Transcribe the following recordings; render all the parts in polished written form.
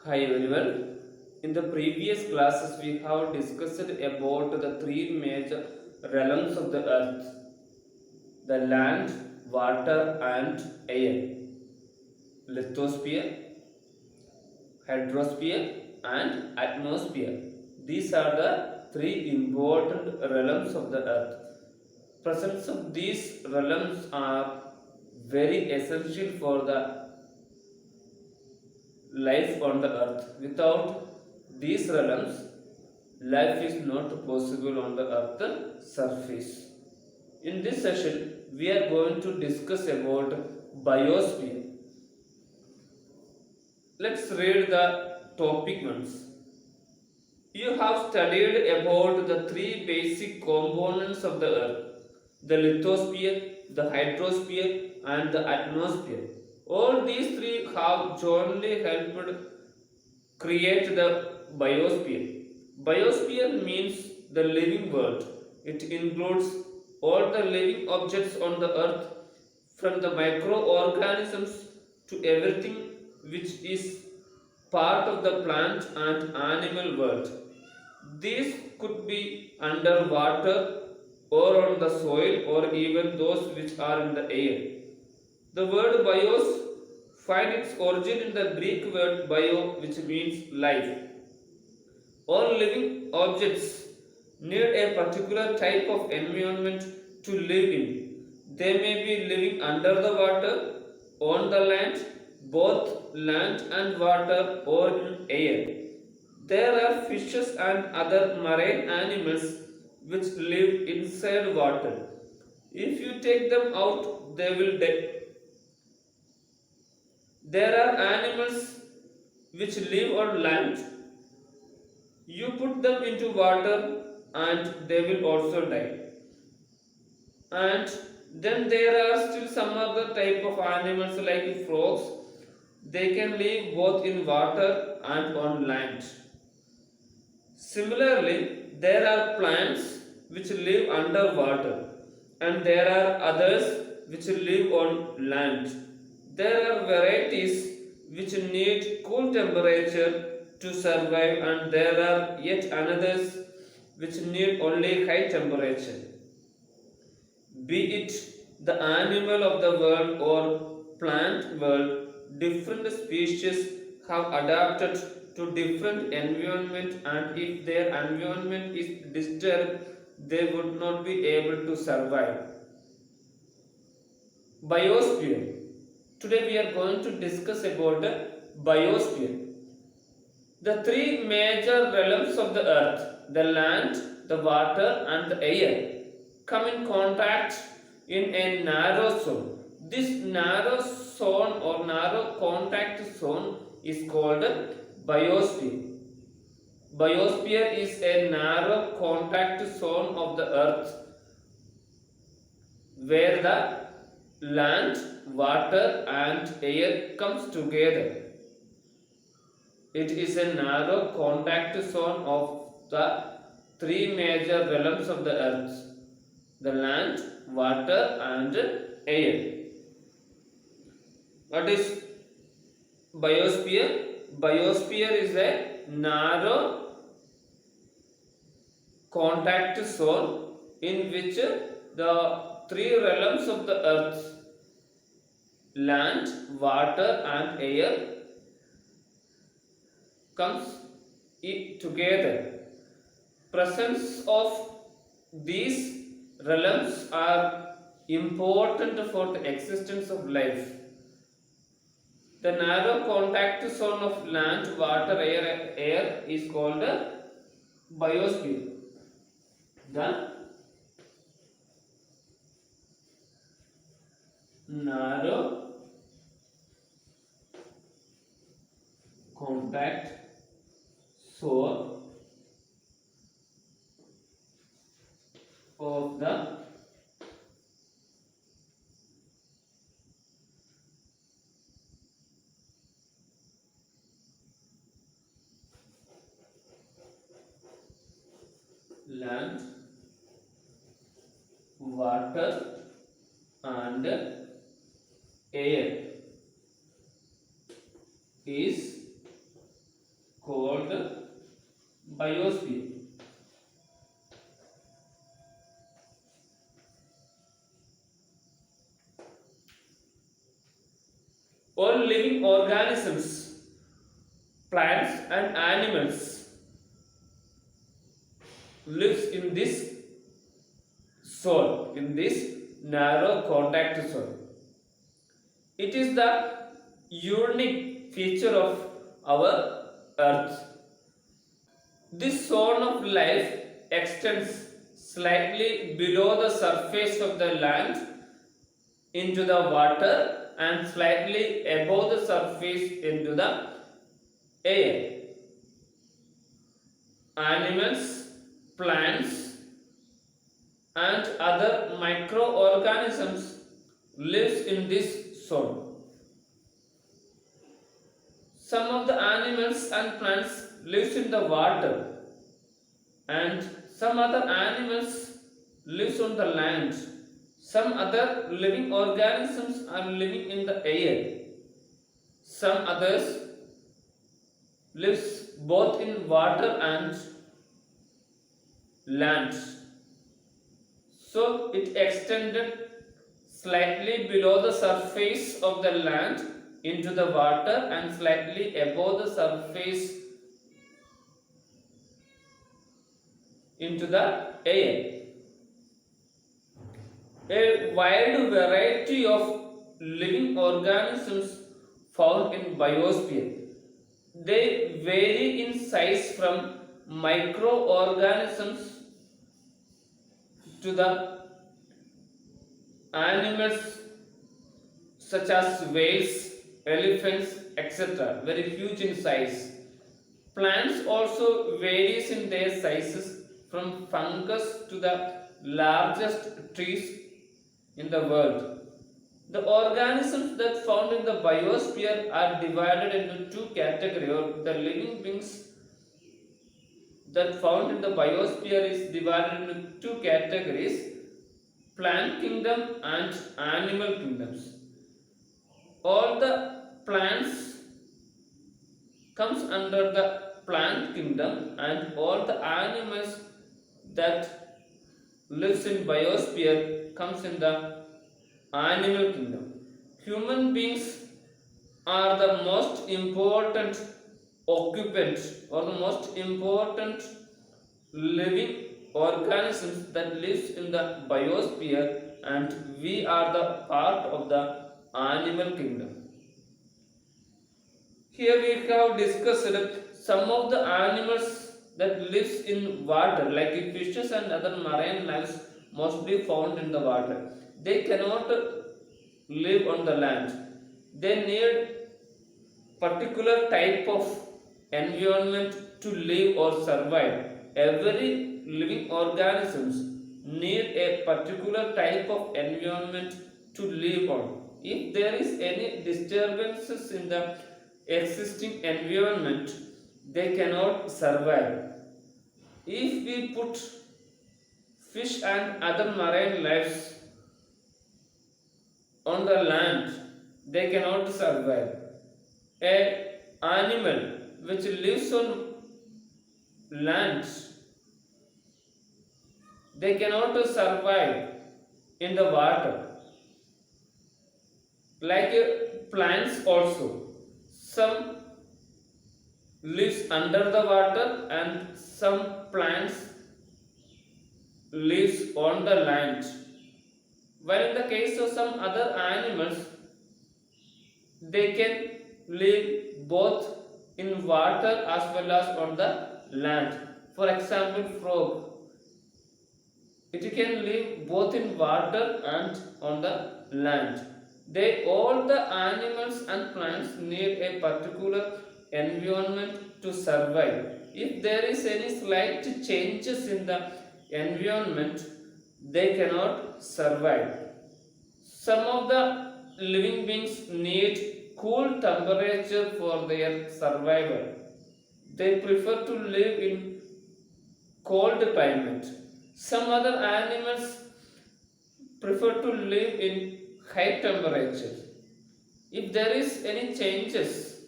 Hi everyone. In the previous classes, we have discussed about the three major realms of the earth: the land, water, and air, lithosphere, hydrosphere, and atmosphere. These are the three important realms of the earth. Presence of these realms are very essential for the life on the earth. Without these realms, life is not possible on the earth surface. In this session, we are going to discuss about biosphere. Let's read the topic once. You have studied about the three basic components of the earth: the lithosphere, the hydrosphere, and the atmosphere. All these three have jointly helped create the biosphere. Biosphere means the living world. It includes all the living objects on the earth, from the microorganisms to everything which is part of the plant and animal world. These could be underwater or on the soil or even those which are in the air. The word bios find its origin in the Greek word bio, which means life. All living objects need a particular type of environment to live in. They may be living under the water, on the land, both land and water, or in air. There are fishes and other marine animals which live inside water. If you take them out, they will die. There are animals which live on land. You put them into water and they will also die. And then there are still some other type of animals like frogs. They can live both in water and on land. Similarly, there are plants which live underwater, and there are others which live on land. There are varieties which need cool temperature to survive, and there are yet others which need only high temperature. Be it the animal of the world or plant world, different species have adapted to different environment, and if their environment is disturbed, they would not be able to survive. Biosphere. Today we are going to discuss about the biosphere. The three major realms of the earth, the land, the water, and the air, come in contact in a narrow zone. This narrow zone or narrow contact zone is called biosphere. Biosphere is a narrow contact zone of the earth where the land, water, and air comes together. It is a narrow contact zone of the three major realms of the earth: the land, water, and air. What is biosphere? Biosphere is a narrow contact zone in which the three realms of the earth, land, water, and air, comes together. Presence of these realms are important for the existence of life. The narrow contact zone of land, water, air is called a biosphere. The narrow contact zone of the land, water, and air is biosphere. All living organisms, plants and animals lives in this zone, in this narrow contact zone. It is the unique feature of our earth. This zone of life extends slightly below the surface of the land into the water and slightly above the surface into the air. Animals, plants, and other microorganisms lives in this zone. Some of the animals and plants lives in the water and some other animals lives on the land. Some other living organisms are living in the air. Some others lives both in water and land. So it extended slightly below the surface of the land into the water and slightly above the surface into the air. A wide variety of living organisms found in biosphere. They vary in size from microorganisms to the animals such as whales, elephants, etc. Very huge in size. Plants also varies in their sizes from fungus to the largest trees in the world. The organisms that found in the biosphere are divided into two categories, or the living beings that found in the biosphere is divided into two categories: plant kingdom and animal kingdoms. All the plants comes under the plant kingdom and all the animals that lives in biosphere comes in the animal kingdom. Human beings are the most important occupant or the most important living organisms that lives in the biosphere, and we are the part of the animal kingdom. Here we have discussed some of the animals that lives in water, like fishes and other marine lives mostly found in the water. They cannot live on the land. They need particular type of environment to live or survive. Every living organisms need a particular type of environment to live on. If there is any disturbances in the existing environment, they cannot survive. If we put fish and other marine lives on the land, they cannot survive. A animal which lives on land, they cannot survive in the water. Like plants also, some lives under the water and some plants lives on the land. While in the case of some other animals, they can live both in water as well as on the land. For example, frog, it can live both in water and on the land. They all the animals and plants need a particular environment to survive. If there is any slight changes in the environment, they cannot survive. Some of the living beings need cool temperature for their survival. They prefer to live in cold climate. Some other animals prefer to live in high temperature. If there is any changes,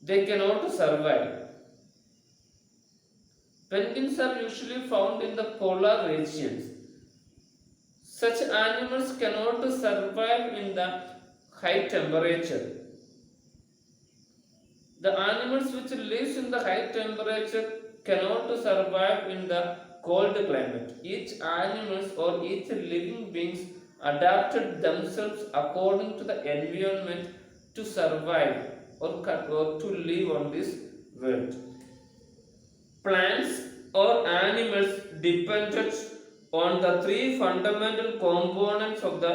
they cannot survive. Penguins are usually found in the polar regions. Such animals cannot survive in the high temperature. The animals which live in the high temperature cannot survive in the cold climate. Each animals or each living beings adapted themselves according to the environment to survive or to live on this world. Plants or animals depended on the three fundamental components of the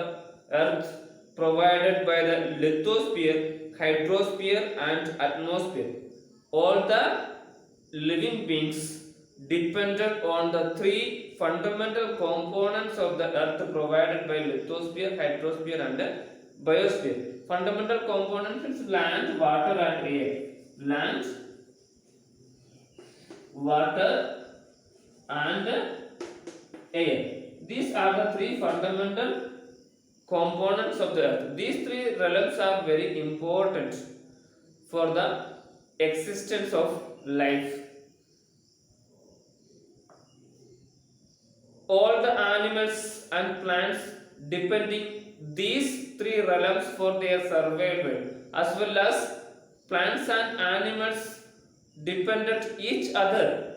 earth provided by the lithosphere, hydrosphere, and atmosphere. All the living beings depended on the three fundamental components of the earth provided by lithosphere, hydrosphere, and biosphere. Fundamental components is land, water, and air. Land, water, and air. These are the three fundamental components of the earth. These three realms are very important for the existence of life. All the animals and plants depending these three realms for their survival, as well as plants and animals depended each other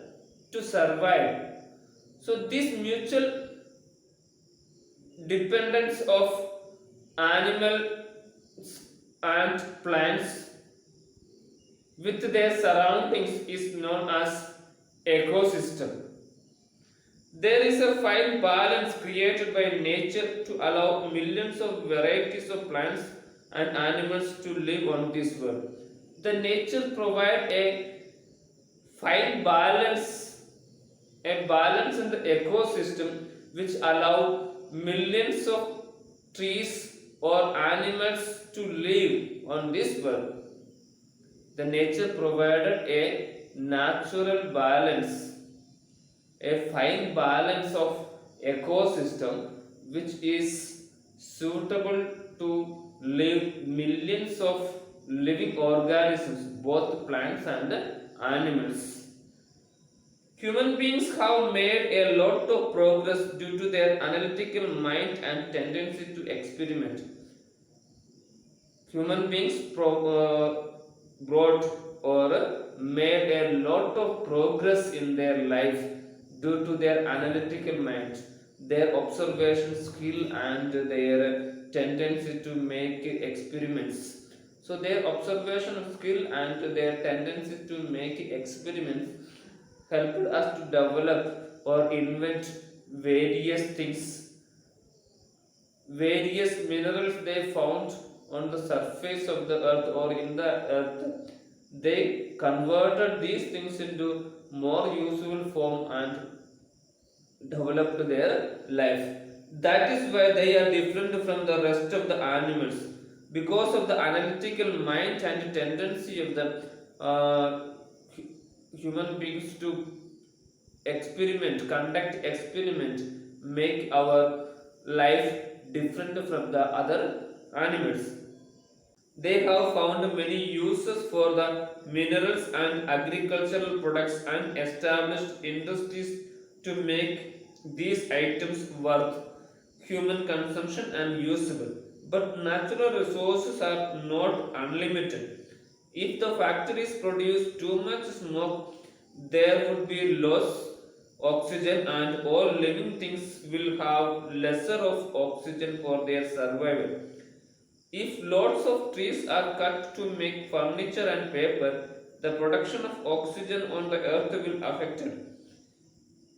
to survive. So this mutual dependence of animals and plants with their surroundings is known as ecosystem. There is a fine balance created by nature to allow millions of varieties of plants and animals to live on this world. The nature provides fine balance in the ecosystem which allow millions of trees or animals to live on this world. The nature provided a natural balance, a fine balance of ecosystem which is suitable to live millions of living organisms, both plants and animals. Human beings have made a lot of progress due to their analytical mind and tendency to experiment. Human beings brought or made a lot of progress in their life due to their analytical mind, their observation skill, and their tendency to make experiments. So, their observation skill and their tendency to make experiments helped us to develop or invent various things, various minerals they found on the surface of the earth or in the earth. They converted these things into more useful form and developed their life. That is why they are different from the rest of the animals, because of the analytical mind and tendency of the human beings to experiment, conduct experiment, make our life different from the other animals. They have found many uses for the minerals and agricultural products and established industries to make these items worth human consumption and usable. But natural resources are not unlimited. If the factories produce too much smoke, there would be loss oxygen, and all living things will have lesser of oxygen for their survival. If lots of trees are cut to make furniture and paper, the production of oxygen on the earth will affected.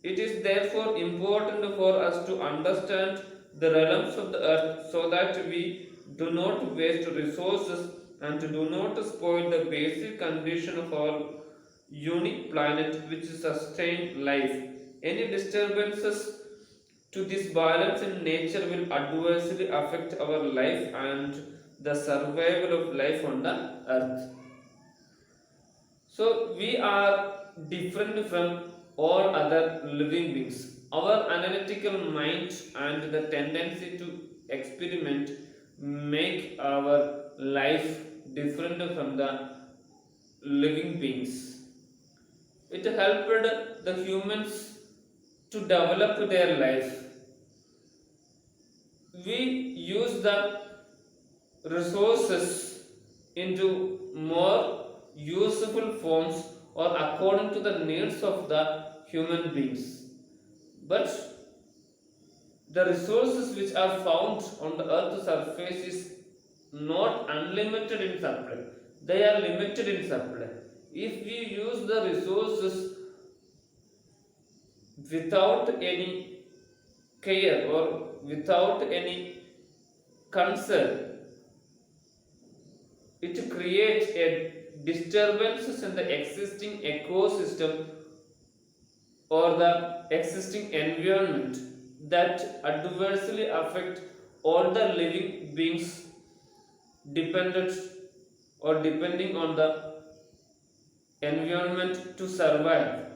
It is therefore important for us to understand the realms of the earth so that we do not waste resources and do not spoil the basic condition of our unique planet which sustains life. Any disturbances to this balance in nature will adversely affect our life and the survival of life on the earth. So, we are different from all other living beings. Our analytical mind and the tendency to experiment make our life different from the living beings. it helped the humans to develop their life. We use the resources into more useful forms or according to the needs of the human beings. But the resources which are found on the earth's surface is not unlimited in supply. They are limited in supply. If we use the resources without any care or without any concern, it creates a disturbances in the existing ecosystem or the existing environment that adversely affect all the living beings dependent or depending on the environment to survive.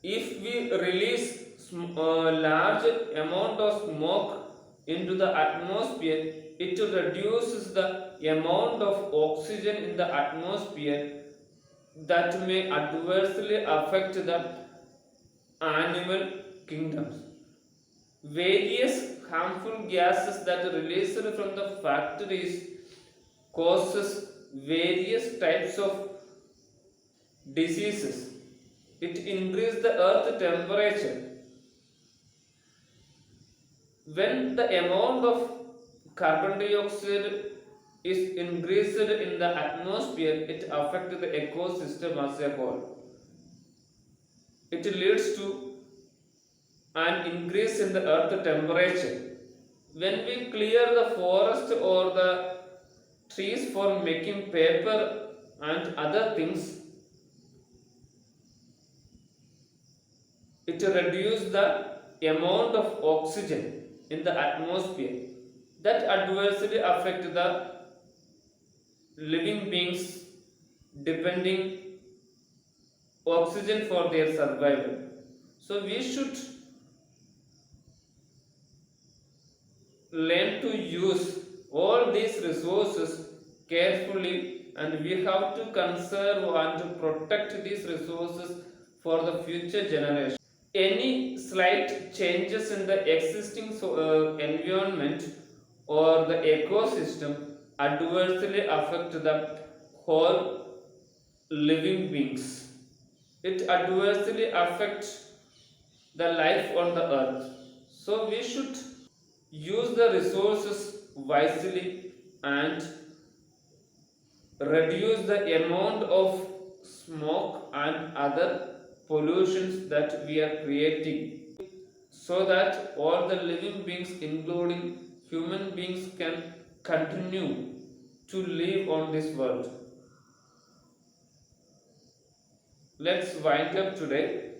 If we release a large amount of smoke into the atmosphere, it reduces the amount of oxygen in the atmosphere that may adversely affect the animal kingdoms. Various harmful gases that are released from the factories causes various types of diseases. It increases the earth temperature. When the amount of carbon dioxide is increased in the atmosphere, it affects the ecosystem as a whole. It leads to an increase in the earth temperature. When we clear the forest or the trees for making paper and other things, it reduces the amount of oxygen in the atmosphere that adversely affect the living beings depending oxygen for their survival. So we should learn to use all these resources carefully, and we have to conserve and to protect these resources for the future generation. Any slight changes in the existing environment or the ecosystem adversely affect the whole living beings. It adversely affects the life on the earth. So we should use the resources wisely and reduce the amount of smoke and other pollutions that we are creating so that all the living beings including human beings can continue to live on this world. Let's wind up today.